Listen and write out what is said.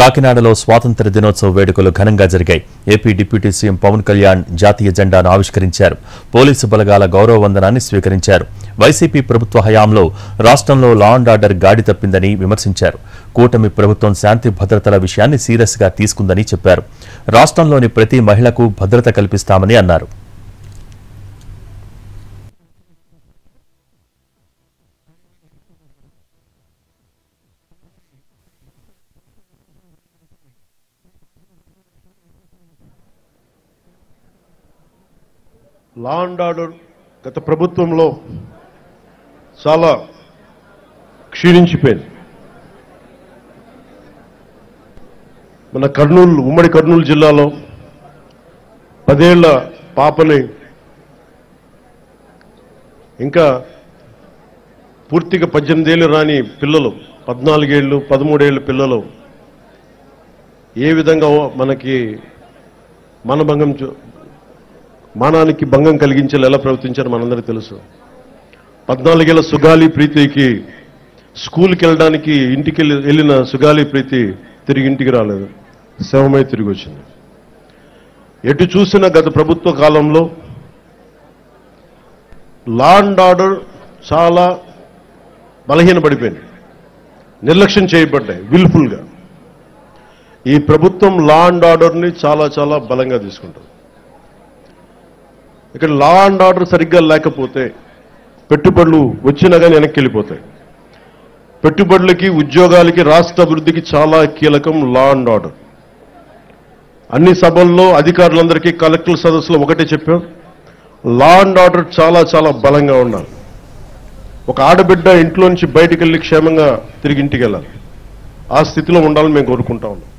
కాకినాడలో స్వాతంత్ర దినోత్సవ వేడుకలు ఘనంగా జరిగాయి. AP deputy CM Pawan Kalyan జాతీయ జెండాను ఆవిష్కరించారు. పోలీసు బలగాల గౌరవ వందనాన్ని స్వీకరించారు. వైసీపీ ప్రభుత్వ హయాంలో రాష్ట్రంలో లా అండ్ ఆర్డర్ గాడి తప్పిందని విమర్శించారు. కూటమి ప్రభుత్వం శాంతి భద్రతల విషయాన్ని సీరియస్ గా తీసుకుందని చెప్పారు. రాష్ట్రంలోని ప్రతి మహిళకు భద్రత కల్పిస్తామని అన్నారు. లా అండ్ ఆర్డర్ గత ప్రభుత్వంలో చాలా క్షీణించిపోయింది. మన ఉమ్మడి కర్నూలు జిల్లాలో 10 ఏళ్ల పాపని ఇంకా పూర్తిగా 18 ఏళ్ళు రాని పిల్లలు 14 ఏళ్ళు 13 ఏళ్ళ పిల్లలు ఏ విధంగా మనకి మానానికి భంగం కలిగించేలా ఎలా ప్రవర్తించారో మనందరికీ తెలుసు. 14 ఏళ్ల సుగాలి ప్రీతికి స్కూల్కి వెళ్ళడానికి ఇంటికి వెళ్ళిన సుగాలి ప్రీతి తిరిగి ఇంటికి రాలేదు, శవమై తిరిగి వచ్చింది. ఎటు చూసిన గత ప్రభుత్వ కాలంలో లా అండ్ ఆర్డర్ చాలా బలహీనపడిపోయింది, నిర్లక్ష్యం చేయబడ్డాయి విల్ఫుల్గా. ఈ ప్రభుత్వం లా అండ్ ఆర్డర్ని చాలా చాలా బలంగా తీసుకుంటుంది. ఇక్కడ లా అండ్ ఆర్డర్ సరిగ్గా లేకపోతే పెట్టుబడులు వచ్చినా కానీ వెనక్కి వెళ్ళిపోతాయి. పెట్టుబడులకి, ఉద్యోగాలకి, రాష్ట్ర అభివృద్ధికి చాలా కీలకం లా అండ్ ఆర్డర్. అన్ని సభల్లో అధికారులందరికీ కలెక్టర్ సదస్సులో ఒకటే చెప్పాం, లా అండ్ ఆర్డర్ చాలా చాలా బలంగా ఉండాలి. ఒక ఆడబిడ్డ ఇంట్లో నుంచి బయటికి వెళ్ళి క్షేమంగా తిరిగి ఇంటికి వెళ్ళాలి. ఆ స్థితిలో ఉండాలని మేము కోరుకుంటా ఉన్నాం.